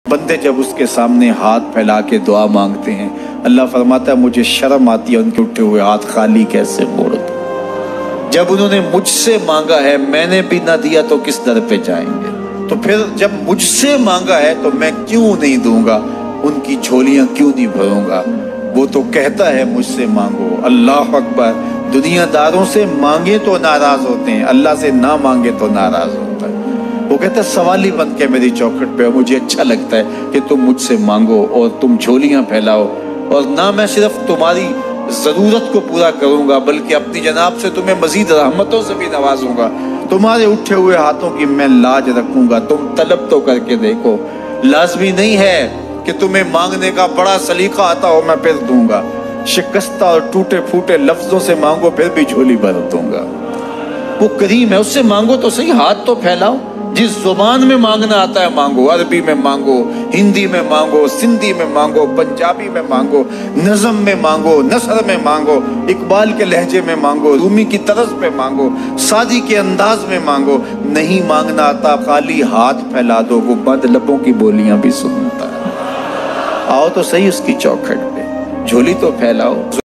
بندے جب اس کے سامنے ہاتھ پھیلا کے دعا مانگتے ہیں، اللہ فرماتا ہے مجھے شرم آتی ہے ان کے اٹھے ہوئے ہاتھ خالی کیسے موڑ دوں۔ جب انہوں نے مجھ سے مانگا ہے میں نے بھی نہ دیا تو کس در پہ جائیں گے؟ تو پھر جب مجھ سے مانگا ہے تو میں کیوں نہیں دوں گا، ان کی جھولیاں کیوں نہیں بھروں گا؟ وہ تو کہتا ہے مجھ سے مانگو۔ اللہ اکبر۔ دنیا داروں سے مانگے تو ناراض ہوتے ہیں، اللہ سے نہ مانگے تو ناراض ہوتا ہے۔ وہ کہتا ہے سوالی بن کے میری چوکھٹ پہ، مجھے اچھا لگتا ہے کہ تم مجھ سے مانگو اور تم جھولیاں پھیلاؤ، اور نہ میں صرف تمہاری ضرورت کو پورا کروں گا بلکہ اپنی جناب سے تمہیں مزید رحمتوں سے بھی نوازوں گا۔ تمہارے اٹھے ہوئے ہاتھوں کی میں لاج رکھوں گا، تم طلب تو کر کے دیکھو۔ لازمی نہیں ہے کہ تمہیں مانگنے کا بڑا سلیقہ آتا ہو میں پھر دوں گا، شکستہ اور ٹوٹے پھوٹے لفظوں سے مانگو پھر بھی جھولی بھر دوں گا۔ وہ کریم ہے، اس سے مانگو تو صحیح، ہاتھ تو پھیلاؤ۔ جس زبان میں مانگنا آتا ہے مانگو، عربی میں مانگو، ہندی میں مانگو، سندھی میں مانگو، پنجابی میں مانگو، نظم میں مانگو، نثر میں مانگو، اقبال کے لہجے میں مانگو، رومی کی طرز پہ مانگو، سعدی کے انداز میں مانگو۔ نہیں مانگنا آتا خالی ہاتھ پھیلا دو، وہ بند لبوں کی بولیاں بھی سنتا ہے۔ آؤ تو صحیح اس کی چوکھٹ پہ، جھولی تو پھیلاؤ۔